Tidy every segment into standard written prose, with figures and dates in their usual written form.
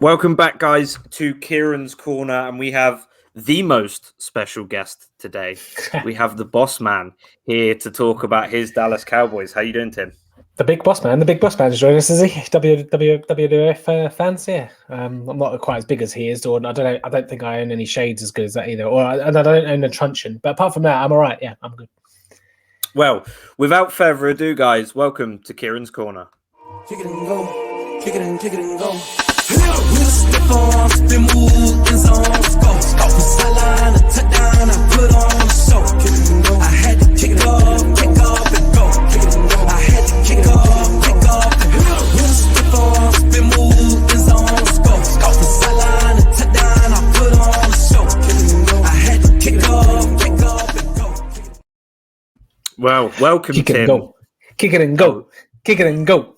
Welcome back, guys, to Kieran's Corner, and we have the most special guest today. We have the boss man here to talk about his Dallas Cowboys. How you doing, Tim? The big boss man is joining us, is he? WWF fans, yeah. I'm not quite as big as he is, or I don't know. I don't think I own any shades as good as that either, and I don't own a truncheon. But apart from that, I'm all right. Yeah, I'm good. Well, without further ado, guys, welcome to Kieran's Corner. Kick it and go, kick it and go. We'll step on, spin, move, in zones, go. Off the sideline, a touchdown, I put on the show. Kick it and go. I had to kick it off and go. Kick it and go. I had to kick off and go. We'll step on, spin, move, in zones, go. Off the sideline, a touchdown, I put on the show. Kick it and go. I had to kick off and go. Well, welcome, Kick Tim. it and go. Kick it and go. Kick it and go.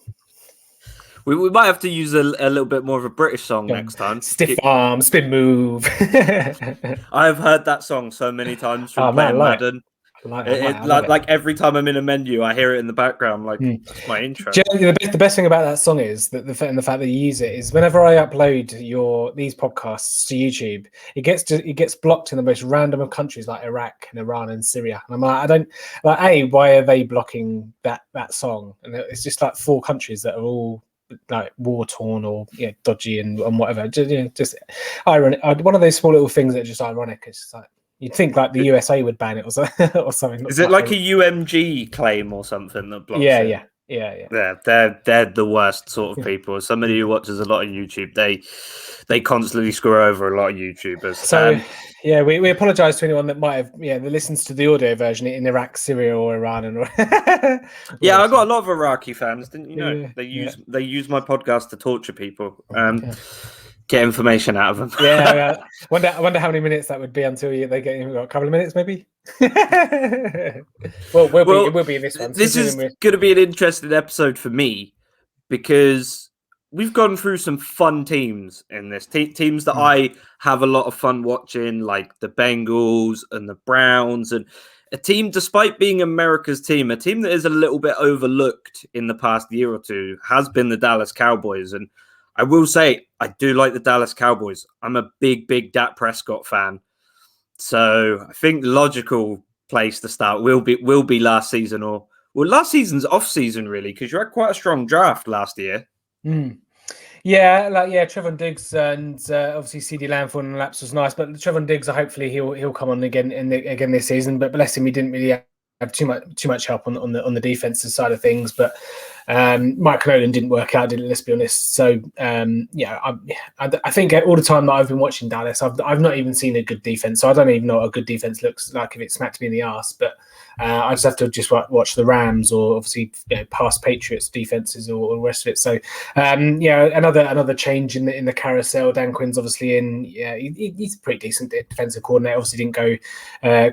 We might have to use a little bit more of a British song next time. Stiff arm, spin move. I've heard that song so many times from playing Madden. Like every time I'm in a menu, I hear it in the background. Like that's my intro. The best thing about that song is that the fact that you use it is whenever I upload these podcasts to YouTube, it gets blocked in the most random of countries like Iraq and Iran and Syria. And I'm like, why are they blocking that song? And it's just like 4 countries that are all like war torn or dodgy and whatever. Just ironic. One of those small little things that are just ironic. It's just like you'd think like the USA would ban it or something. Is it like a UMG claim or something that blocks it? Yeah. They're the worst sort of people. As somebody who watches a lot of YouTube, they constantly screw over a lot of YouTubers. So we apologise to anyone that might have that listens to the audio version in Iraq, Syria, or Iran. And I got a lot of Iraqi fans. Didn't you know? They use my podcast to torture people. Get information out of them. I wonder how many minutes that would be until they get a couple of minutes, maybe. It will be in this one. This is going to be an interesting episode for me because we've gone through some fun teams in this. Teams that I have a lot of fun watching, like the Bengals and the Browns, and a team, despite being America's team, a team that is a little bit overlooked in the past year or two has been the Dallas Cowboys. And I will say, I do like the Dallas Cowboys. I'm a big Dak Prescott fan. So I think the logical place to start will be last season last season's off season, really, because you had quite a strong draft last year. Trevon Diggs and obviously CD Lamb falling in laps was nice, but Trevon Diggs, hopefully he'll come on again this season. But bless him, he didn't really have too much help on the defensive side of things. But Mike Nolan didn't work out, let's be honest. So I think all the time that I've been watching Dallas, I've not even seen a good defense. So I don't even know what a good defense looks like if it smacked me in the arse. But I just have to watch the Rams or obviously past Patriots defenses or the rest of it. So another change in the carousel. Dan Quinn's obviously in. Yeah, he's a pretty decent defensive coordinator. Obviously didn't go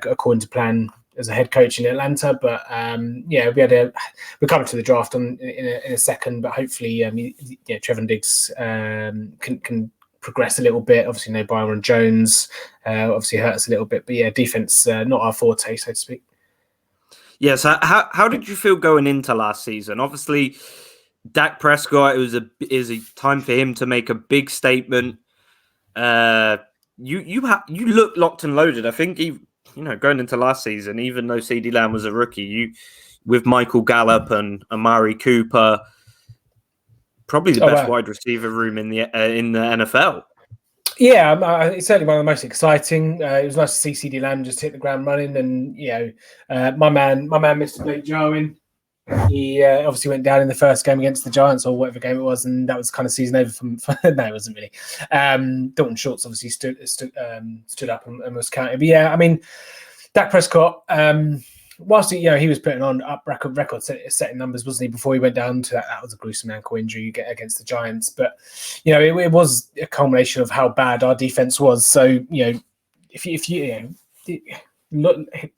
according to plan as a head coach in Atlanta, but we're coming to the draft in a second. But hopefully, Trevon Diggs can progress a little bit. Obviously, no Byron Jones. Obviously hurts a little bit, but defense not our forte, so to speak. Yeah, so how did you feel going into last season? Obviously, Dak Prescott, is a time for him to make a big statement. You look locked and loaded. I think going into last season, even though CD Lamb was a rookie, with Michael Gallup and Amari Cooper, probably the best wide receiver room in the NFL. Yeah, it's certainly one of the most exciting. It was nice to see CD Lamb just hit the ground running, and my man, Mr. Blake Jarwin, he obviously went down in the first game against the Giants or whatever game it was, and that was kind of season over. No, it wasn't really. Dalton Schultz obviously stood up and was counted. But I mean, Dak Prescott, whilst he was putting on up record setting numbers, wasn't he? Before he went down to that was a gruesome ankle injury you get against the Giants. But it was a culmination of how bad our defense was. So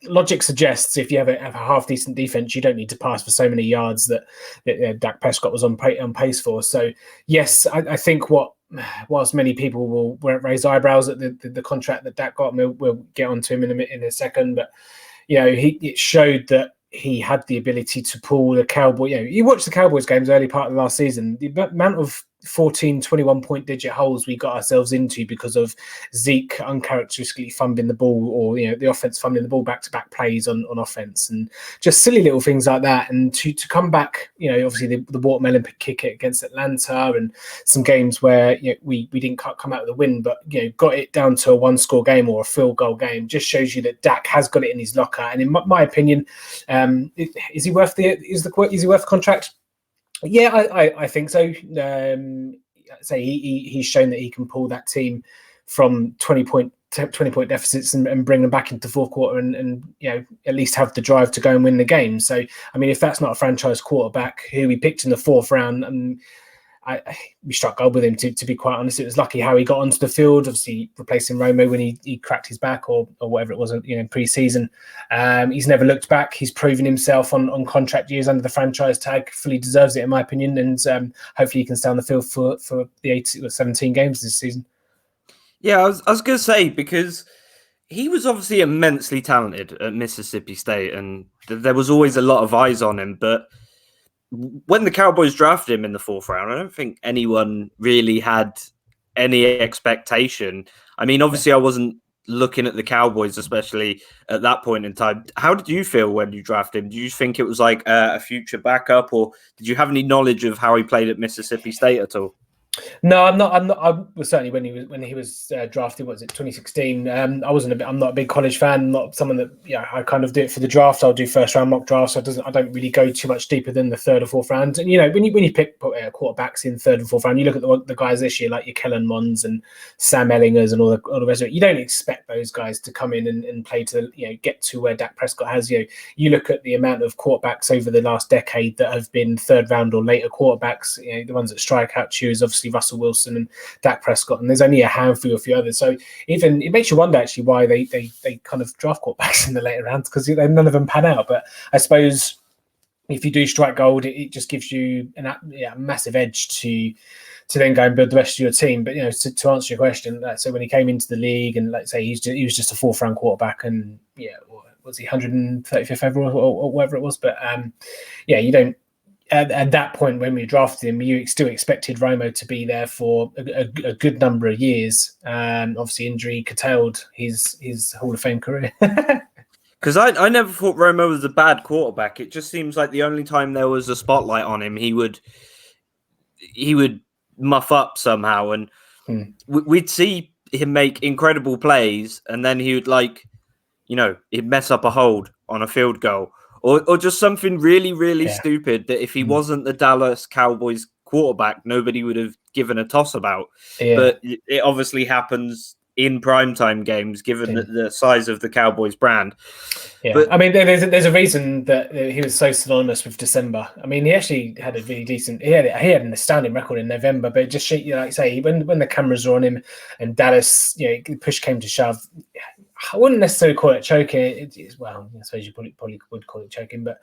logic suggests if you have a half decent defense, you don't need to pass for so many yards that Dak Prescott was on pace for. So yes, I think whilst many people will raise eyebrows at the contract that Dak got, and we'll get onto him in a second, but it showed that he had the ability to pull the Cowboys. You watch the Cowboys games early part of the last season, the amount of 14, 21 point digit holes we got ourselves into because of Zeke uncharacteristically fumbling the ball, or the offense fumbling the ball back-to-back plays on offense, and just silly little things like that. And to come back, obviously the watermelon kick it against Atlanta, and some games where we didn't come out with a win, but got it down to a one-score game or a field goal game, just shows you that Dak has got it in his locker. And in my opinion, is he worth the contract? Yeah, I think so. He's shown that he can pull that team from 20 point deficits and bring them back into the fourth quarter and at least have the drive to go and win the game. So I mean, if that's not a franchise quarterback who we picked in the fourth round, we struck gold with him, to be quite honest. It was lucky how he got onto the field, obviously replacing Romo when he cracked his back or whatever it was, in pre-season. He's never looked back. He's proven himself on contract years under the franchise tag, fully deserves it in my opinion, and hopefully he can stay on the field for the 18 or 17 games this season. Yeah, I was going to say, because he was obviously immensely talented at Mississippi State, and there was always a lot of eyes on him, but when the Cowboys drafted him in the fourth round, I don't think anyone really had any expectation. I mean, obviously, I wasn't looking at the Cowboys, especially at that point in time. How did you feel when you drafted him? Did you think it was like a future backup, or did you have any knowledge of how he played at Mississippi State at all? No, I'm not. I was certainly when he was drafted. What was it, 2016? I'm not a big college fan. I'm not someone that I kind of do it for the draft. I'll do first round mock drafts. So I don't really go too much deeper than the third or fourth round. And when you pick quarterbacks in third and fourth round, you look at the guys this year like your Kellen Monds and Sam Ellingers and all the rest of it. You don't expect those guys to come in and play to get to where Dak Prescott has. You look at the amount of quarterbacks over the last decade that have been third round or later quarterbacks. The ones that strike out to you is obviously Russell Wilson and Dak Prescott, and there's only a handful, a few others. So even it makes you wonder actually why they kind of draft quarterbacks in the later rounds, because none of them pan out. But I suppose if you do strike gold, it just gives you a massive edge to then go and build the rest of your team. But to answer your question, so when he came into the league, and let's say he was just a fourth round quarterback, and was he 135th overall or whatever it was? But you don't. At that point, when we drafted him, you still expected Romo to be there for a good number of years. Obviously, injury curtailed his Hall of Fame career. Because I never thought Romo was a bad quarterback. It just seems like the only time there was a spotlight on him, he would muff up somehow, and we'd see him make incredible plays, and then he would he'd mess up a hold on a field goal. Or just something really, really stupid that if he wasn't the Dallas Cowboys quarterback, nobody would have given a toss about. Yeah. But it obviously happens in primetime games, given the size of the Cowboys brand. Yeah, but I mean, there's a reason that he was so synonymous with December. I mean, he actually had a really decent. He had an astounding record in November, but just like I say, when the cameras are on him and Dallas, push came to shove. I wouldn't necessarily call it choking. Well, I suppose you probably would call it choking, but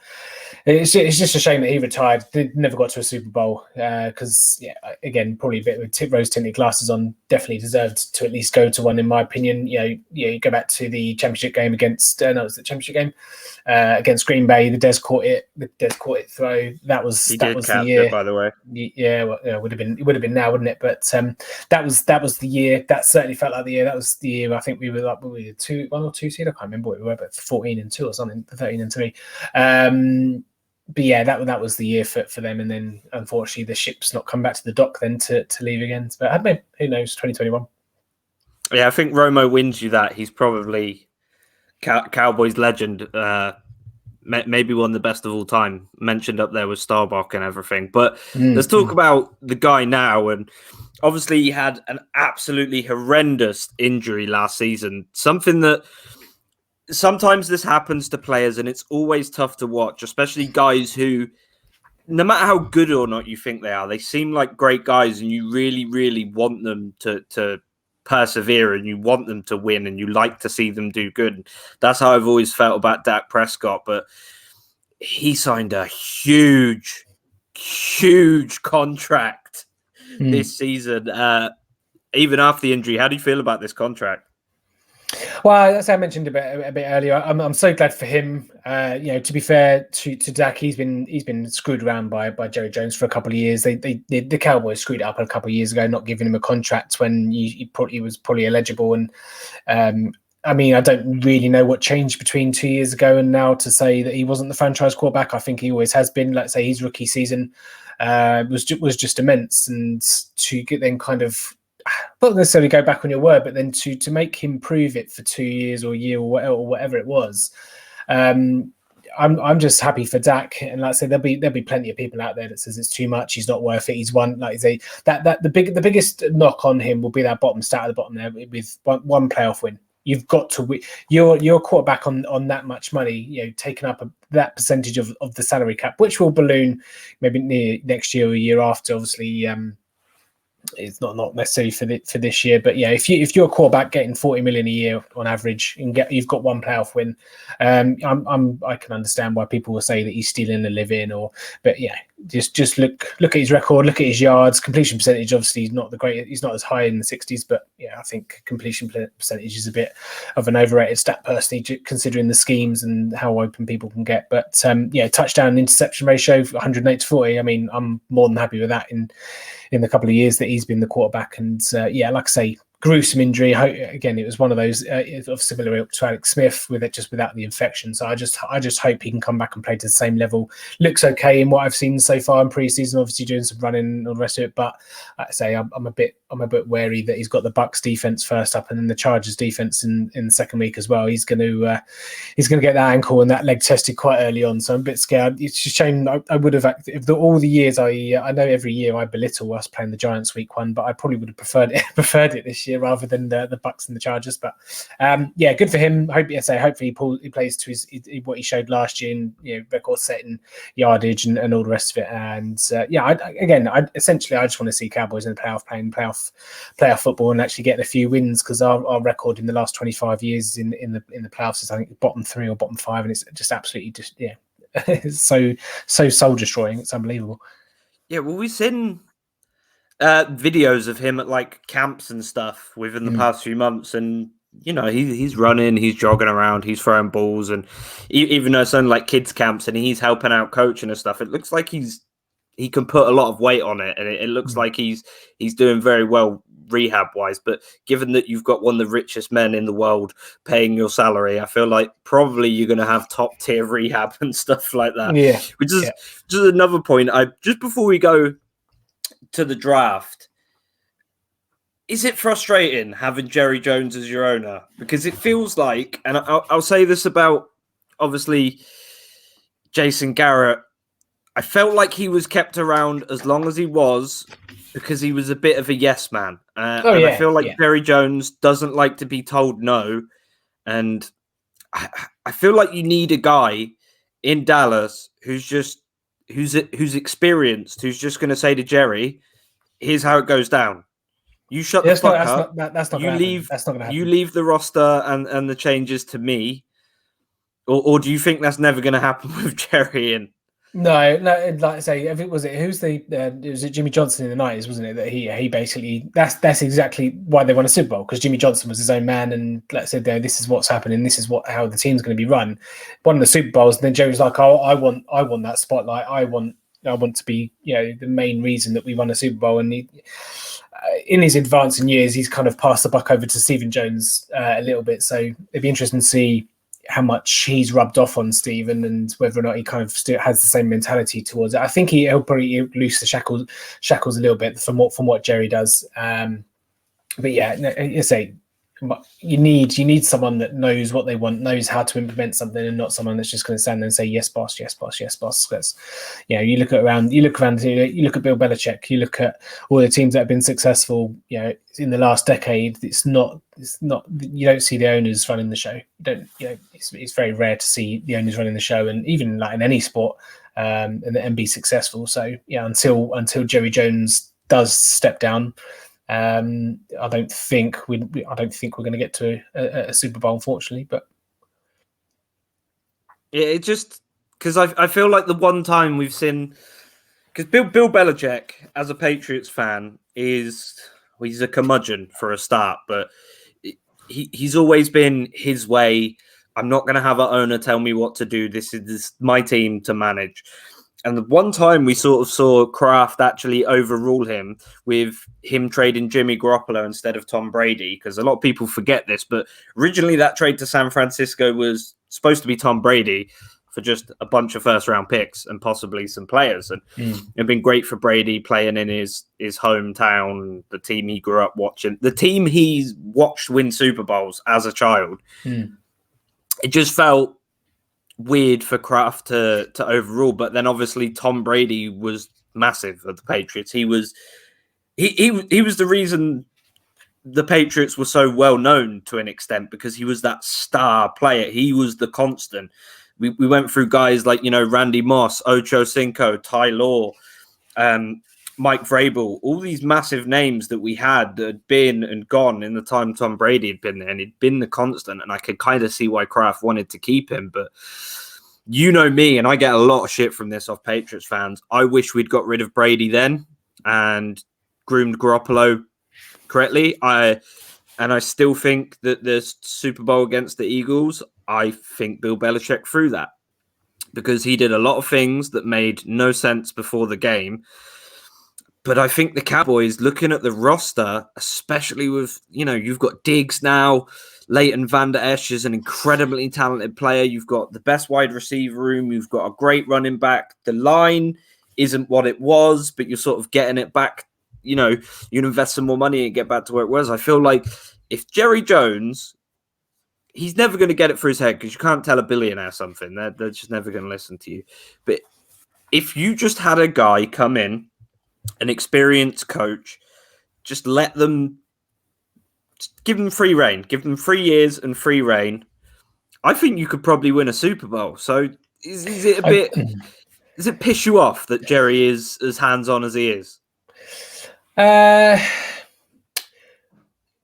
it's just a shame that he retired. They never got to a Super Bowl because, again, probably a bit with rose-tinted glasses on. Definitely deserved to at least go to one, in my opinion. You go back to the championship game against against Green Bay. The Des caught it throw. That was the year. It, by the way. Yeah, well, it would have been now, wouldn't it? But that was the year. That certainly felt like the year. That was the year. I think we were like 1 or 2 seed. I can't remember what we were, but 14-2 or something, 13-3. But yeah, that was the year for them. And then unfortunately, the ship's not come back to the dock then to leave again. But who knows? 2021. Yeah, I think Romo wins you that. He's probably Cowboys legend. Maybe one of the best of all time. Mentioned up there with Starbuck and everything. But let's talk about the guy now. And obviously, he had an absolutely horrendous injury last season. Something that sometimes this happens to players, and it's always tough to watch, especially guys who, no matter how good or not you think they are, they seem like great guys, and you really, really want them to persevere, and you want them to win, and you like to see them do good. That's how I've always felt about Dak Prescott, but he signed a huge contract this season, even after the injury. How do you feel about this contract? Well, as I mentioned a bit earlier, I'm so glad for him. To be fair to Dak, he's been screwed around by Jerry Jones for a couple of years. The Cowboys screwed it up a couple of years ago, not giving him a contract when he was probably eligible. And I mean, I don't really know what changed between 2 years ago and now to say that he wasn't the franchise quarterback. I think he always has been. Let's say his rookie season was just immense, and to get then kind of not necessarily go back on your word, but then to make him prove it for 2 years or a year or whatever it was. I'm just happy for Dak, and like I said, there'll be plenty of people out there that says it's too much, he's not worth it. He's won, like I say, that the biggest knock on him will be that bottom stat at the bottom there with one playoff win. You've got to win. You're quarterback on that much money, taking up that percentage of the salary cap, which will balloon maybe near next year or a year after. Obviously, it's not necessarily for this year, but yeah, if you're a quarterback getting 40 million a year on average and you've got one playoff win, I can understand why people will say that he's stealing a living, but yeah, just look at his record, look at his yards, completion percentage. Obviously, he's not the great, he's not as high in the 60s, but yeah, I think completion percentage is a bit of an overrated stat personally, considering the schemes and how open people can get. But touchdown interception ratio 108-40. I mean, I'm more than happy with that in the couple of years that he's been the quarterback. And like I say, gruesome injury. Again, it was one of those of similar to Alex Smith without the infection. So I just hope he can come back and play to the same level. Looks okay in what I've seen so far in preseason. Obviously doing some running and all the rest of it, but like I say, I'm a bit wary that he's got the Bucs defense first up and then the Chargers defense in the second week as well. He's going to get that ankle and that leg tested quite early on. So I'm a bit scared. It's a shame. I would have, all the years I know every year I belittle us playing the Giants week 1, but I probably would have preferred it this year rather than the Bucs and the Chargers. But good for him. Hopefully he plays to what he showed last year in record setting yardage and all the rest of it. And I just want to see Cowboys in the playoff playing playoff football and actually getting a few wins, because our record in the last 25 years in the playoffs is I think bottom 3 or bottom 5, and it's just absolutely it's so soul destroying. It's unbelievable. Yeah, well, we've seen videos of him at like camps and stuff within the past few months, and he's running, he's jogging around, he's throwing balls, and even though it's only like kids camps and he's helping out coaching and stuff, it looks like he can put a lot of weight on it, and it looks like he's doing very well rehab wise. But given that you've got one of the richest men in the world paying your salary, I feel like probably you're going to have top tier rehab and stuff like that. Yeah, which is just another point. Just before we go to the draft, is it frustrating having Jerry Jones as your owner? Because it feels like, and I'll say this about obviously Jason Garrett, I felt like he was kept around as long as he was because he was a bit of a yes man. I feel like Jerry Jones doesn't like to be told no. And I feel like you need a guy in Dallas who's experienced, who's just going to say to Jerry, here's how it goes down. You shut the fuck up. That's not you leave. That's not going to happen. You leave the roster and the changes to me. Or do you think that's never going to happen with Jerry? And No, like I say, if it was Jimmy Johnson in the 90s, wasn't it? That he basically that's exactly why they won a Super Bowl, because Jimmy Johnson was his own man, and like I said, this is what's happening, this is how the team's going to be run. Won the Super Bowls, and then Jerry's like, oh, I want that spotlight. I want to be the main reason that we won a Super Bowl. And in his advancing years, he's kind of passed the buck over to Stephen Jones a little bit. So it'd be interesting to see how much he's rubbed off on Stephen and whether or not he kind of still has the same mentality towards it. I think he'll probably loose the shackles a little bit from what Jerry does. But yeah, you say you need someone that knows what they want, knows how to implement something, and not someone that's just going to stand there and say yes, boss, yes, boss, yes, boss. That's, you look around, you look at Bill Belichick, you look at all the teams that have been successful, in the last decade. It's not. You don't see the owners running the show. It's very rare to see the owners running the show, and even like in any sport, and be successful. So yeah, until Jerry Jones does step down. I don't think we're going to get to a Super Bowl, unfortunately. But yeah, it just because I feel like the one time we've seen, because Bill Belichick as a Patriots fan he's a curmudgeon for a start, but he's always been his way. I'm not going to have an owner tell me what to do. This is my team to manage. And the one time we sort of saw Kraft actually overrule him with him trading Jimmy Garoppolo instead of Tom Brady, because a lot of people forget this, but originally that trade to San Francisco was supposed to be Tom Brady for just a bunch of first-round picks and possibly some players. And it'd been great for Brady playing in his hometown, the team he grew up watching, the team he's watched win Super Bowls as a child. It just felt weird for Kraft to overrule, but then obviously Tom Brady was massive at the Patriots. He was the reason the Patriots were so well known to an extent, because he was that star player. He was the constant. We went through guys like, Randy Moss, Ocho Cinco, Ty Law, Mike Vrabel, all these massive names that we had that had been and gone in the time Tom Brady had been there, and he'd been the constant. And I could kind of see why Kraft wanted to keep him. But you know me, and I get a lot of shit from this off Patriots fans. I wish we'd got rid of Brady then and groomed Garoppolo correctly. I still think that the Super Bowl against the Eagles, I think Bill Belichick threw that, because he did a lot of things that made no sense before the game. But I think the Cowboys, looking at the roster, especially with, you've got Diggs now, Leighton Vander Esch is an incredibly talented player. You've got the best wide receiver room. You've got a great running back. The line isn't what it was, but you're sort of getting it back. You invest some more money and get back to where it was. I feel like if Jerry Jones, he's never going to get it through his head, because you can't tell a billionaire something. They're just never going to listen to you. But if you just had a guy come in, an experienced coach, just let them, just give them free reign, give them 3 years and free reign, I think you could probably win a Super Bowl. So is it a bit, does it piss you off that Jerry is as hands-on as he is?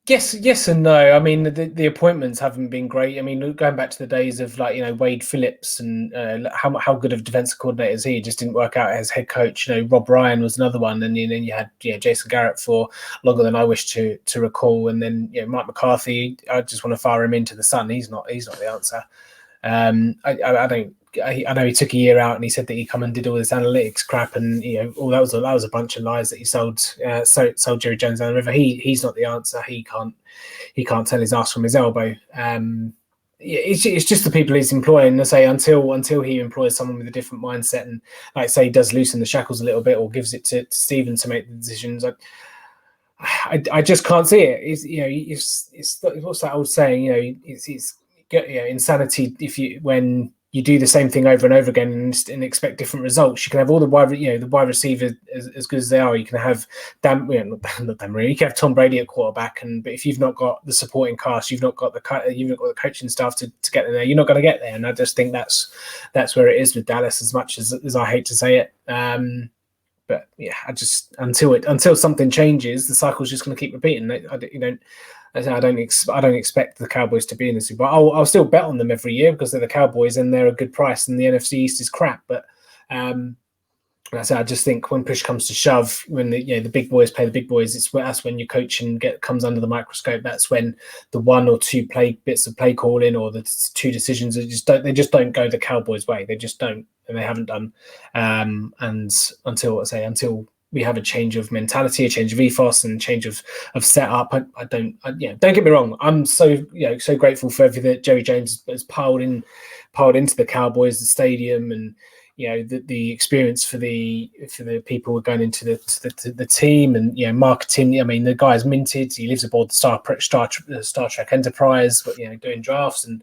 Yes and no. I mean, the appointments haven't been great. I mean, going back to the days of Wade Phillips and how good of a defensive coordinator is he? Just didn't work out as head coach. Rob Ryan was another one, and then you had Jason Garrett for longer than I wish to recall, and then Mike McCarthy. I just want to fire him into the sun. He's not the answer. I know he took a year out and he said that he come and did all this analytics crap, and that was a bunch of lies that he sold Jerry Jones down the river. He's not the answer. He can't tell his ass from his elbow. It's just the people he's employing. I say until he employs someone with a different mindset, and like say does loosen the shackles a little bit, or gives it to Stephen to make the decisions. I just can't see it. It's what's that old saying? It's insanity when you do the same thing over and over again and expect different results. You can have all the wide receivers as good as they are. You can have you can have Tom Brady at quarterback, but if you've not got the supporting cast, you've not got the coaching staff to get there, you're not going to get there. And I just think that's where it is with Dallas. As much as I hate to say it, but yeah, I just until something changes, the cycle's just going to keep repeating. I don't expect the Cowboys to be in the Super Bowl. I'll still bet on them every year because they're the Cowboys and they're a good price, and the NFC East is crap. But I just think when push comes to shove, when the big boys play the big boys, that's when your coaching comes under the microscope. That's when the one or two bits of play calling or the two decisions they just don't go the Cowboys' way. They just don't, and they haven't done. And until we have a change of mentality, a change of ethos, and a change of setup. Don't get me wrong. I'm so grateful for everything that Jerry Jones has piled into the Cowboys, the stadium, and the experience for the people who are going into the team, and marketing. I mean, the guy's minted. He lives aboard the Star Trek Enterprise, but doing drafts and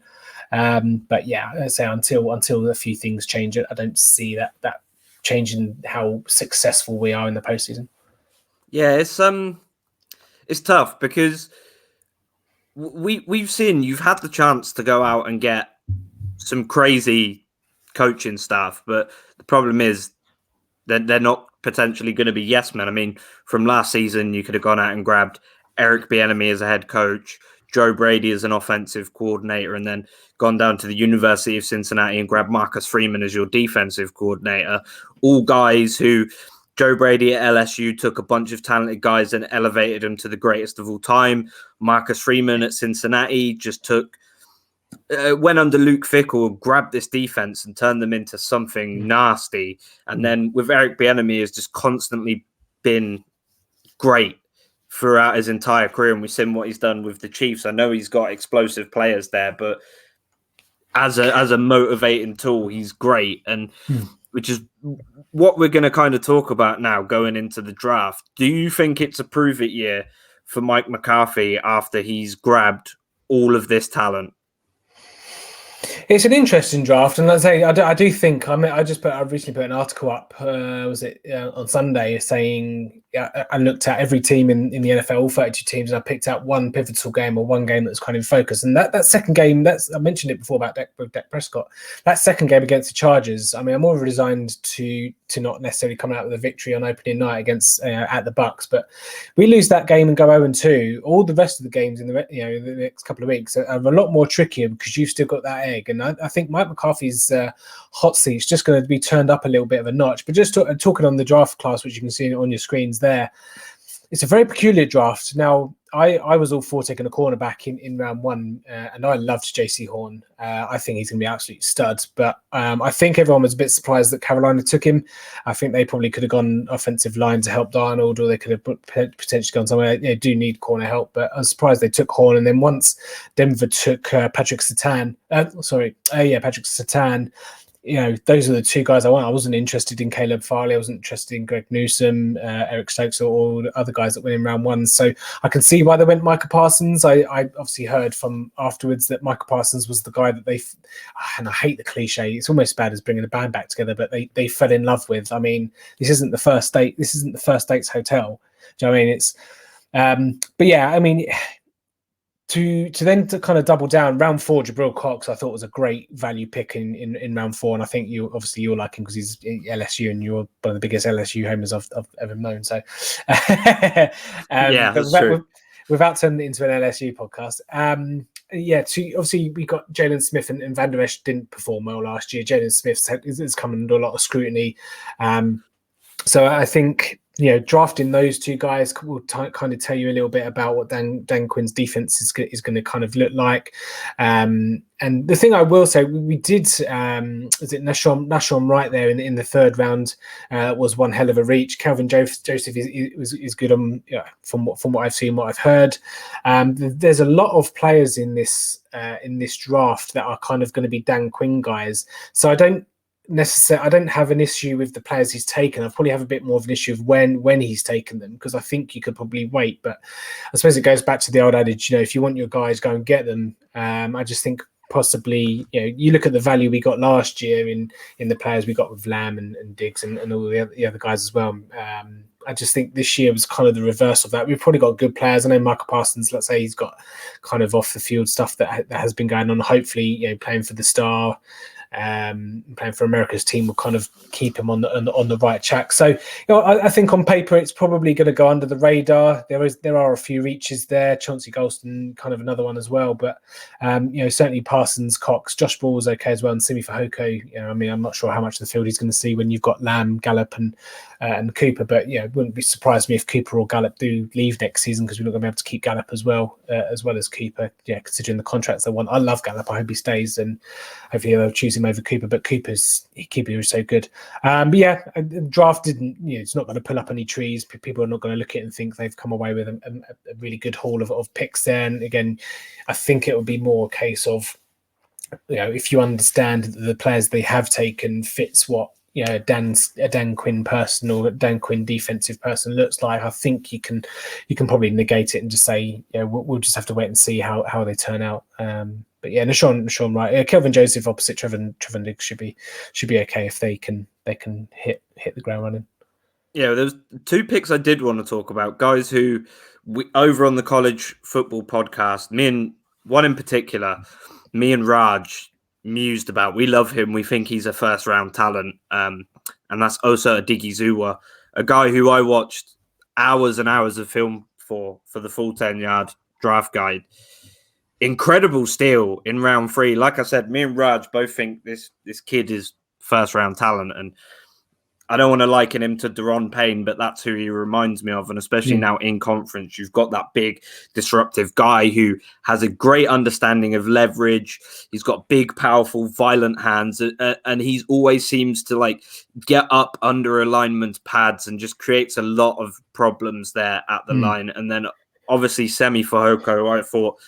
but yeah, I say until a few things change, I don't see that changing how successful we are in the postseason. Yeah, it's tough because we've seen you've had the chance to go out and get some crazy coaching staff, but the problem is that they're not potentially going to be yes men. I mean, from last season, you could have gone out and grabbed Eric Bieniemy as a head coach, Joe Brady as an offensive coordinator, and then gone down to the University of Cincinnati and grabbed Marcus Freeman as your defensive coordinator. All guys who Joe Brady at LSU took a bunch of talented guys and elevated them to the greatest of all time. Marcus Freeman at Cincinnati just went under Luke Fickell, grabbed this defense and turned them into something nasty. And then with Eric Bieniemy has just constantly been great throughout his entire career. And we've seen what he's done with the Chiefs. I know he's got explosive players there, but as a motivating tool, he's great. And which is what we're going to kind of talk about now going into the draft. Do you think it's a prove it year for Mike McCarthy after he's grabbed all of this talent? It's an interesting draft, and let's say I do think I recently put an article up. On Sunday saying I looked at every team in the NFL, all 32 teams, and I picked out one pivotal game or one game that's kind of in focus. And that second game, I mentioned it before about Dak Prescott. That second game against the Chargers. I mean, I'm more resigned to not necessarily coming out with a victory on opening night against at the Bucs, but we lose that game and go 0-2. All the rest of the games in the next couple of weeks are a lot more trickier because you've still got that egg. And I think Mike McCarthy's hot seat is just going to be turned up a little bit of a notch. But just talking on the draft class, which you can see on your screens there, it's a very peculiar draft. Now, I was all for taking a cornerback in round one, and I loved JC Horn. I think he's going to be absolute stud. But I think everyone was a bit surprised that Carolina took him. I think they probably could have gone offensive line to help Darnold, or they could have potentially gone somewhere. They do need corner help, but I was surprised they took Horn. And then once Denver took Patrick Surtain, those are the two guys I want. I wasn't interested in Caleb Farley. I wasn't interested in Greg Newsome, Eric Stokes, or all the other guys that went in round one. So I can see why they went Micah Parsons. I obviously heard from afterwards that Micah Parsons was the guy that and I hate the cliche, it's almost bad as bringing the band back together, but they fell in love with. I mean, this isn't the first date's hotel. Do you know what I mean? It's, but yeah, I mean, to kind of double down, round 4, Jabril Cox, I thought was a great value pick in round 4, and I think you'll like him because he's LSU and you're one of the biggest LSU homers I've ever known. So, that's true. Without turning it into an LSU podcast, obviously we got Jalen Smith and Van Der Esch didn't perform well last year. Jalen Smith has come under a lot of scrutiny, so I think, drafting those two guys will kind of tell you a little bit about what Dan Quinn's defense is going to kind of look like. And the thing I will say, we did, is it Nashon right there in the third round was one hell of a reach. Calvin Joseph is good from what I've seen, what I've heard. There's a lot of players in this draft that are kind of going to be Dan Quinn guys. So I don't have an issue with the players he's taken. I probably have a bit more of an issue of when he's taken them, because I think you could probably wait. But I suppose it goes back to the old adage, if you want your guys, go and get them. I just think possibly, you look at the value we got last year in the players we got with Lamb and Diggs and all the other guys as well. I just think this year was kind of the reverse of that. We've probably got good players. I know Michael Parsons, let's say he's got kind of off the field stuff that has been going on. Hopefully, playing for the Star, playing for America's team will kind of keep him on the right track. So I think on paper it's probably going to go under the radar. There are a few reaches there. Chauncey Golston, kind of another one as well. But certainly Parsons, Cox, Josh Ball was okay as well, and Simi Fehoko. I'm not sure how much of the field he's going to see when you've got Lamb, Gallup, and Cooper. But it wouldn't be surprised me if Cooper or Gallup do leave next season, because we're not going to be able to keep Gallup as well as Cooper. Considering the contracts they want. I love Gallup. I hope he stays, and hopefully they'll choose him over Cooper. But Cooper is so good. The draft didn't. It's not going to pull up any trees. People are not going to look at it and think they've come away with a really good haul of picks there. And again, I think it will be more a case of, if you understand that the players they have taken fits what a Dan Quinn person or a Dan Quinn defensive person looks like, I think you can probably negate it and just say, we'll just have to wait and see how they turn out. But yeah, Nashon right. Kelvin Joseph opposite Trevor Diggs should be okay if they can hit the ground running. Yeah, there's 2 picks I did want to talk about, guys who over on the college football podcast, one in particular, me and Raj mused about. We love him. We think he's a first round talent. And that's Osa Odighizuwa, a guy who I watched hours and hours of film for the full 10-yard draft guide. Incredible steal in round 3. Like I said, me and Raj both think this kid is first round talent. And I don't want to liken him to Deron Payne, but that's who he reminds me of. And especially now in conference, you've got that big disruptive guy who has a great understanding of leverage. He's got big, powerful, violent hands, and he always seems to like get up under a lineman's pads and just creates a lot of problems there at the line. And then obviously Semi Fehoko, I thought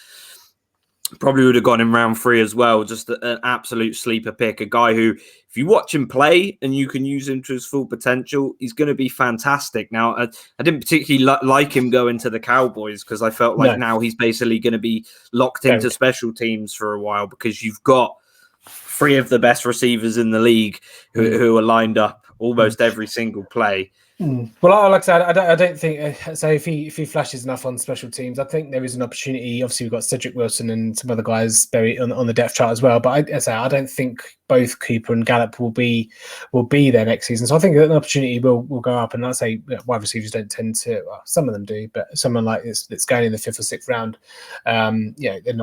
probably would have gone in round 3 as well. Just an absolute sleeper pick, a guy who, if you watch him play and you can use him to his full potential, he's going to be fantastic. Now, I didn't particularly like him going to the Cowboys because I felt like now he's basically going to be locked into special teams for a while because you've got 3 of the best receivers in the league who are lined up almost every single play. Well, like I said, I don't think so. If he flashes enough on special teams, I think there is an opportunity. Obviously, we've got Cedric Wilson and some other guys buried on the depth chart as well. But I don't think both Cooper and Gallup will be there next season. So I think that an opportunity will go up. And I'd say wide receivers don't tend to. Well, some of them do, but someone like this that's going in the 5th or 6th round, they're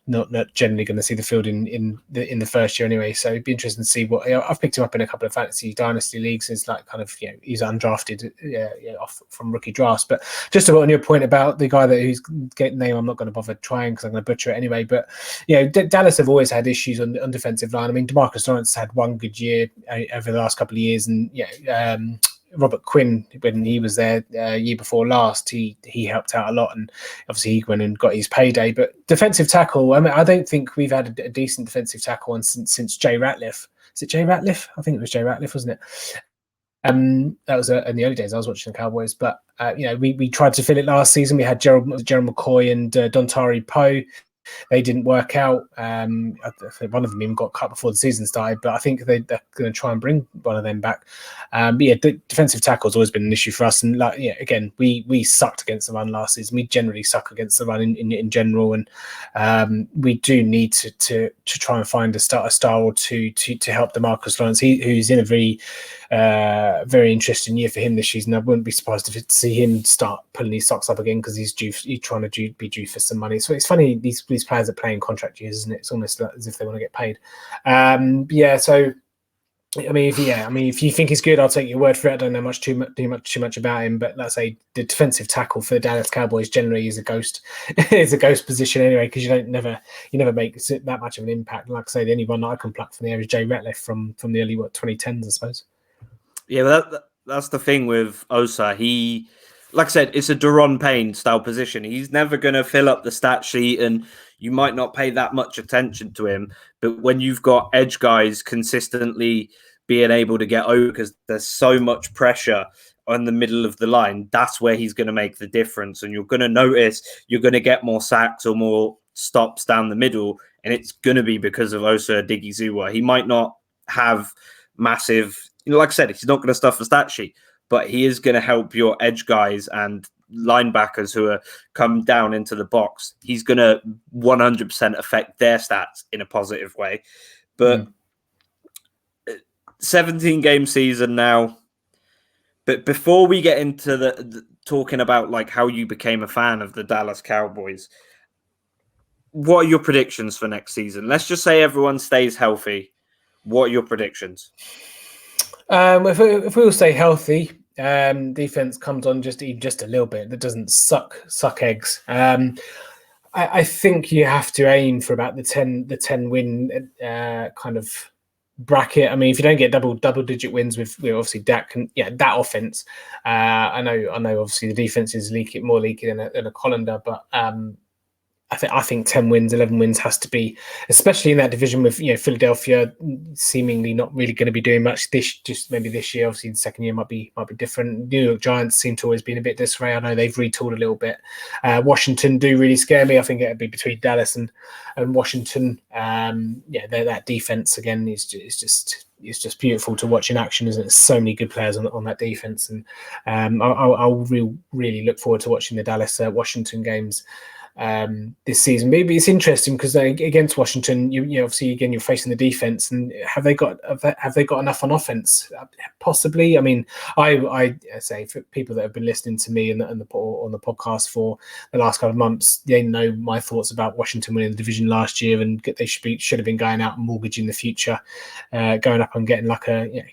not generally going to see the field in the first year anyway. So it'd be interesting to see what I've picked him up in a couple of fantasy dynasty leagues. It's like kind of he's undrafted. Off from rookie drafts. But just on your point about the guy who's getting name, I'm not going to bother trying because I'm going to butcher it anyway. But Dallas have always had issues on defensive line. I mean, DeMarcus Lawrence had one good year over the last couple of years, and Robert Quinn, when he was there year before last, he helped out a lot, and obviously he went and got his payday. But defensive tackle, I mean, I don't think we've had a decent defensive tackle on since Jay Ratliff. Is it Jay Ratliff? I think it was Jay Ratliff, wasn't it? That was in the early days. I was watching the Cowboys, but we tried to fill it last season. We had Gerald McCoy and Dontari Poe. They didn't work out. I think one of them even got cut before the season started, but I think they're going to try and bring one of them back. The defensive tackle has always been an issue for us. And again, we sucked against the run last season. We generally suck against the run in general, and we do need to try and find a star or two to help DeMarcus Lawrence. Who's in a very interesting year for him this season. I wouldn't be surprised to see him start pulling his socks up again because he's trying to be due for some money. So it's funny, these players are playing contract years, isn't it? It's almost like as if they want to get paid. So I mean, if you think he's good, I'll take your word for it. I don't know too much about him, but let's say the defensive tackle for the Dallas Cowboys generally is a ghost. It's a ghost position anyway because you never make that much of an impact. Like I say, the only one that I can pluck from there is Jay Ratliff from the early 2010s, I suppose. Yeah, but that's the thing with Osa. He, like I said, it's a Deron Payne style position. He's never going to fill up the stat sheet, and you might not pay that much attention to him. But when you've got edge guys consistently being able to get over because there's so much pressure on the middle of the line, that's where he's going to make the difference. And you're going to notice you're going to get more sacks or more stops down the middle, and it's going to be because of Osa Odighizuwa. He might not have massive, like I said, he's not going to stuff the stat sheet, but he is going to help your edge guys and linebackers who are come down into the box. He's going to 100% affect their stats in a positive way. But 17-game season now. But before we get into the talking about like how you became a fan of the Dallas Cowboys, what are your predictions for next season? Let's just say everyone stays healthy. What are your predictions? If we all stay healthy, defense comes on just a little bit. That doesn't suck eggs. I think you have to aim for about the 10 win kind of bracket. I mean, if you don't get double digit wins with obviously Dak and that offense, I know obviously the defense is more leaky than a colander, but I think 10 wins, 11 wins has to be, especially in that division with Philadelphia seemingly not really going to be doing much maybe this year. Obviously, the second year might be different. New York Giants seem to always be in a bit disarray. I know they've retooled a little bit. Washington do really scare me. I think it'd be between Dallas and Washington. That defense again is just beautiful to watch in action, isn't it? There's so many good players on that defense, and I'll really look forward to watching the Dallas Washington games. this season. Maybe it's interesting because against Washington, you obviously again you're facing the defense, and have they got enough on offense? Possibly. I mean, I say for people that have been listening to me and on the podcast for the last couple of months, they know my thoughts about Washington winning the division last year, and they should have been going out and mortgaging the future, going up and getting like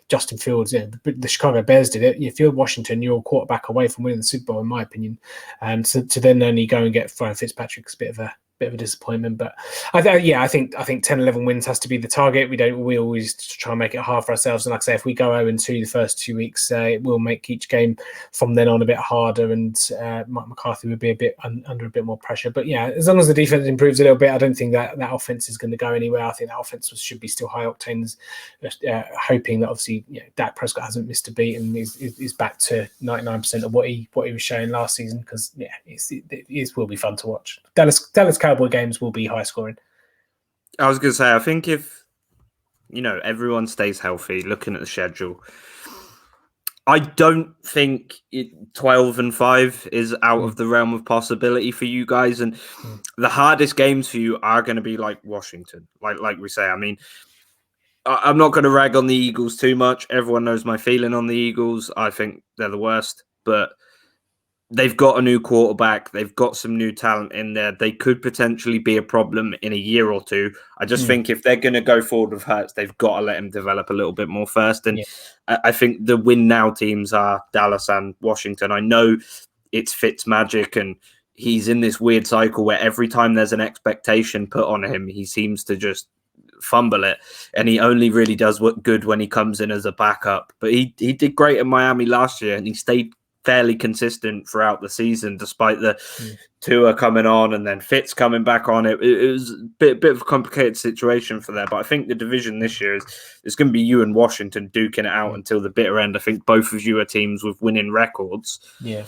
Justin Fields. The Chicago Bears did it. If you're Washington, you're a quarterback away from winning the Super Bowl, in my opinion, and to then only go and get Ryan Fitzpatrick's a bit of a disappointment. But I think 10-11 wins has to be the target. We always try and make it hard for ourselves, and like I say, if we go 0-2 the first 2 weeks, it will make each game from then on a bit harder, and Mike McCarthy would be a bit under a bit more pressure. But yeah, as long as the defense improves a little bit, I don't think that offense is going to go anywhere. I think that offense should be still high octanes, hoping that obviously Dak Prescott hasn't missed a beat and is back to 99% of what he was showing last season, because it will be fun to watch. Dallas Cowboy games will be high scoring. I was going to say, I think if everyone stays healthy, looking at the schedule, I don't think 12-5 is out of the realm of possibility for you guys. And the hardest games for you are going to be like Washington, like we say. I mean, I'm not going to rag on the Eagles too much. Everyone knows my feeling on the Eagles. I think they're the worst, but they've got a new quarterback. They've got some new talent in there. They could potentially be a problem in a year or two. I just think if they're going to go forward with Hurts, they've got to let him develop a little bit more first. And I think the win now teams are Dallas and Washington. I know it's Fitz magic, and he's in this weird cycle where every time there's an expectation put on him, he seems to just fumble it, and he only really does good when he comes in as a backup. But he did great in Miami last year, and he stayed fairly consistent throughout the season, despite the Tua coming on and then Fitz coming back on. It was a bit of a complicated situation for there, but I think the division this year is going to be you and Washington duking it out until the bitter end. I think both of you are teams with winning records. Yeah.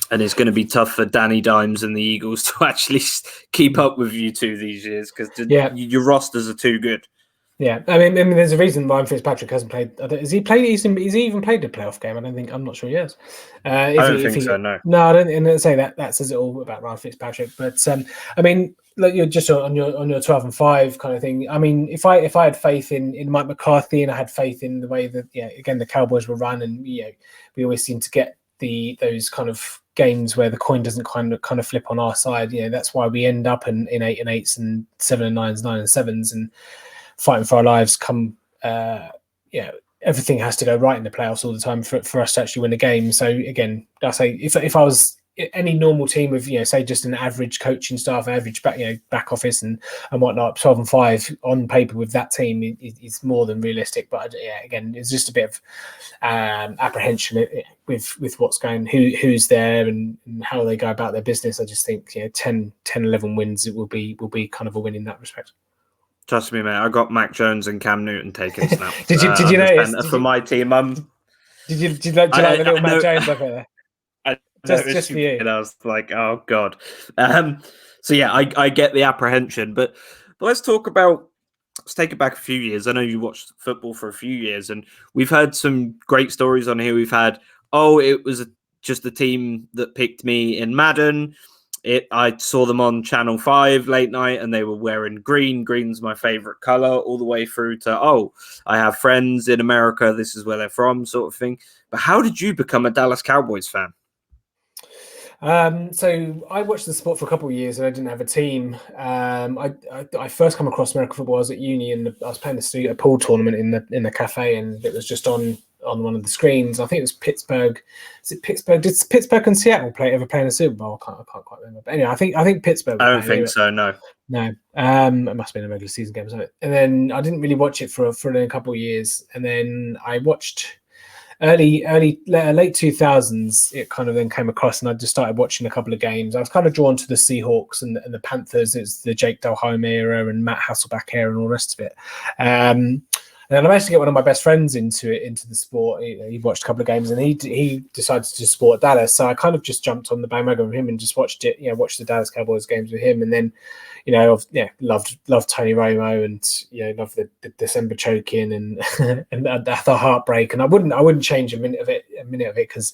And it's going to be tough for Danny Dimes and the Eagles to actually keep up with you two these years, because your rosters are too good. Yeah, I mean, there's a reason Ryan Fitzpatrick hasn't played. Has he played? Has he even played a playoff game? I'm not sure he has. I don't think so. No, I don't. And I'd say that says it all about Ryan Fitzpatrick. But I mean, like, you're just on your 12-5 kind of thing. I mean, if I had faith in Mike McCarthy, and I had faith in the way that again the Cowboys were run, and we always seem to get those kind of games where the coin doesn't kind of flip on our side. That's why we end up in 8-8s and 7-9s, 9-7s, and fighting for our lives. Everything has to go right in the playoffs all the time for us to actually win a game. So again, I say if I was any normal team with say just an average coaching staff, average back office and whatnot, 12-5 on paper with that team is more than realistic. But again, it's just a bit of apprehension with what's going, who's there and how they go about their business. I just think 10-11 wins, it will be kind of a win in that respect. Trust me, mate. I got Mac Jones and Cam Newton taking snaps. did you notice for my team? Did you like the little Mac Jones up there? Just for you. And I was like, oh god. So yeah, I get the apprehension, but let's talk about. Let's take it back a few years. I know you watched football for a few years, and we've heard some great stories on here. We've had, it was just the team that picked me in Madden. I saw them on Channel 5 late night, and they were wearing green. Green's my favorite color, all the way through to, I have friends in America, this is where they're from, sort of thing. But how did you become a Dallas Cowboys fan? So I watched the sport for a couple of years, and I didn't have a team. I first come across American football. I was at uni, and I was playing a pool tournament in the cafe, and it was just on one of the screens. I think it was Pittsburgh. Is it Pittsburgh? Did Pittsburgh and Seattle ever play in a Super Bowl? I can't quite remember. But anyway, I think Pittsburgh. I don't think so. No. It must have been a regular season game or something. And then I didn't really watch it for a couple of years, and then I watched late 2000s. It kind of then came across, and I just started watching a couple of games. I was kind of drawn to the Seahawks and the Panthers. It's the Jake Delhomme era and Matt Hasselbeck era and all the rest of it. And then I managed to get one of my best friends into the sport. He watched a couple of games, and he decided to support Dallas. So I kind of just jumped on the bandwagon with him and just watched the Dallas Cowboys games with him. And then, loved Tony Romo, and loved the December choking and and the heartbreak. And I wouldn't change a minute of it because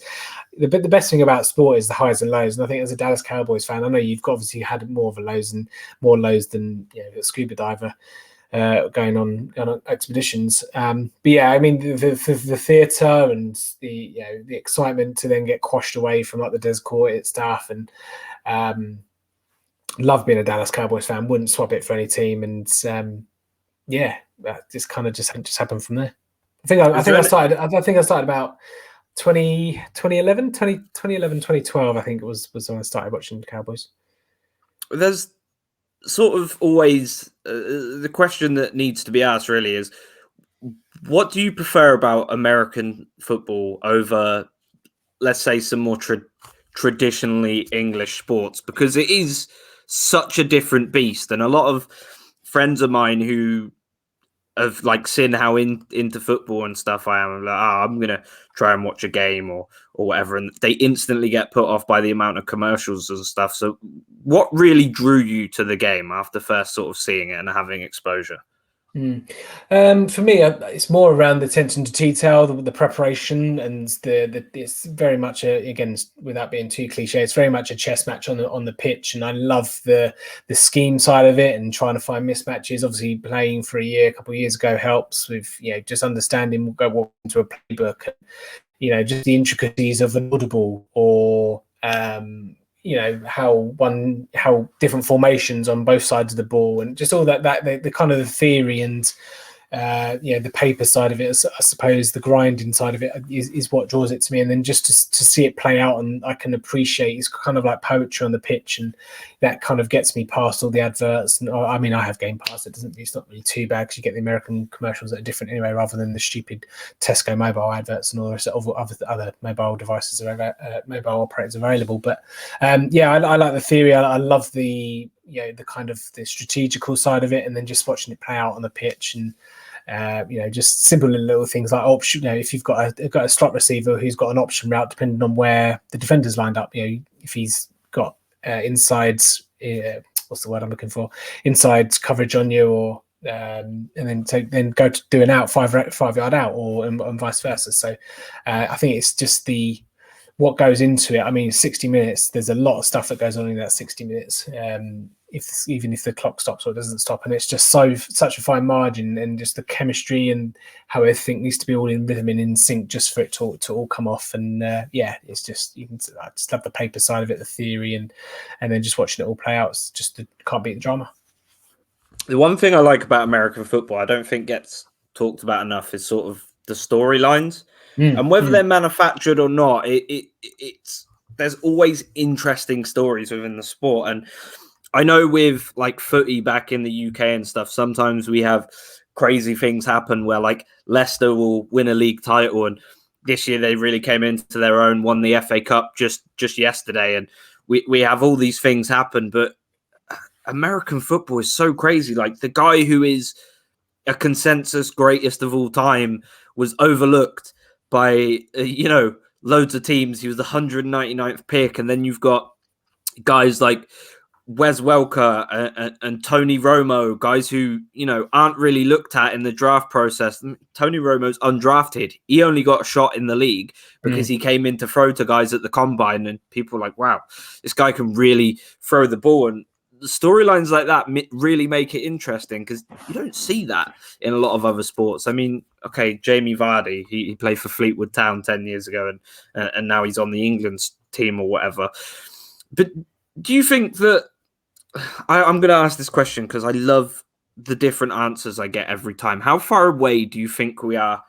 the best thing about sport is the highs and lows. And I think as a Dallas Cowboys fan, I know you've obviously had more lows than a scuba diver. Going on expeditions, but yeah, I mean the theatre and the excitement to then get quashed away from like the Descourt stuff, and love being a Dallas Cowboys fan. Wouldn't swap it for any team, and that just happened from there. I think I started about 2011, 2012. I think it was when I started watching the Cowboys. There's sort of always the question that needs to be asked really is, what do you prefer about American football over, let's say, some more traditionally English sports? Because it is such a different beast, and a lot of friends of mine who have like seen how into football and stuff I am, I'm like, I'm gonna try and watch a game or whatever, and they instantly get put off by the amount of commercials and stuff. So what really drew you to the game after first sort of seeing it and having exposure? For me, it's more around the attention to detail, the preparation, and it's very much again, without being too cliche, it's very much a chess match on the pitch, and I love the scheme side of it and trying to find mismatches. Obviously, playing for a couple of years ago helps with just understanding. Go walk into a playbook, and just the intricacies of an audible or how different formations on both sides of the ball, and just all that the kind of the theory and the paper side of it, I suppose the grinding side of it is what draws it to me. And then just to see it play out, and I can appreciate it's kind of like poetry on the pitch, and that kind of gets me past all the adverts. And I mean, I have Game Pass. It's not really too bad because you get the American commercials that are different anyway, rather than the stupid Tesco mobile adverts and all the rest of other mobile devices mobile operators available. But I like the theory. I love the the kind of the strategical side of it, and then just watching it play out on the pitch, and just simple little things like option. If you've got a slot receiver who's got an option route depending on where the defender's lined up, if he's got inside, what's the word I'm looking for? Inside coverage on you, or and then go to do an out 5-yard out, or and vice versa. So I think it's just what goes into it. I mean, 60 minutes, there's a lot of stuff that goes on in that 60 minutes. Even if the clock stops or it doesn't stop, and it's just such a fine margin, and just the chemistry and how everything needs to be all in rhythm and in sync just for it to all come off. And it's just I just love the paper side of it, the theory, and then just watching it all play out. It's just can't beat the drama. The one thing I like about American football, I don't think gets talked about enough, is sort of the storylines. And whether they're manufactured or not, it's there's always interesting stories within the sport. And I know with like footy back in the UK and stuff, sometimes we have crazy things happen where like Leicester will win a league title, and this year they really came into their own, won the FA Cup just yesterday, and we have all these things happen. But American football is so crazy. Like the guy who is a consensus greatest of all time was overlooked by loads of teams. He was the 199th pick, and then you've got guys like Wes Welker and Tony Romo, guys who aren't really looked at in the draft process. Tony Romo's undrafted. He only got a shot in the league because he came in to throw to guys at the combine, and people were like, wow, this guy can really throw the ball. And the storylines like that really make it interesting, because you don't see that in a lot of other sports. I mean, okay, Jamie Vardy, he played for Fleetwood Town 10 years ago, and now he's on the England team or whatever. But do you think that, I'm going to ask this question because I love the different answers I get every time. How far away do you think we are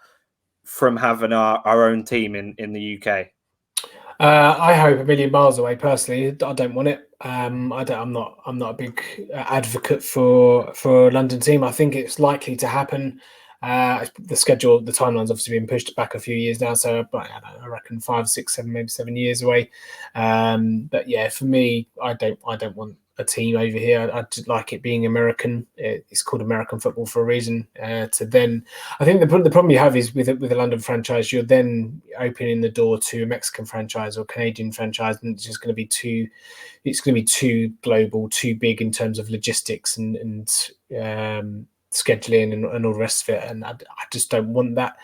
from having our own team in the UK? I hope a million miles away. Personally, I don't want it. I'm not a big advocate for a London team. I think it's likely to happen. The timeline's obviously been pushed back a few years now, so I reckon 5, 6, 7, maybe 7 years away. But yeah, for me, I don't want a team over here. I just like it being American. It's called American football for a reason. To then, I think the problem you have is with the London franchise, you're then opening the door to a Mexican franchise or Canadian franchise, and it's just going to be too. It's going to be too global, too big in terms of logistics and scheduling and all the rest of it. And I just don't want that.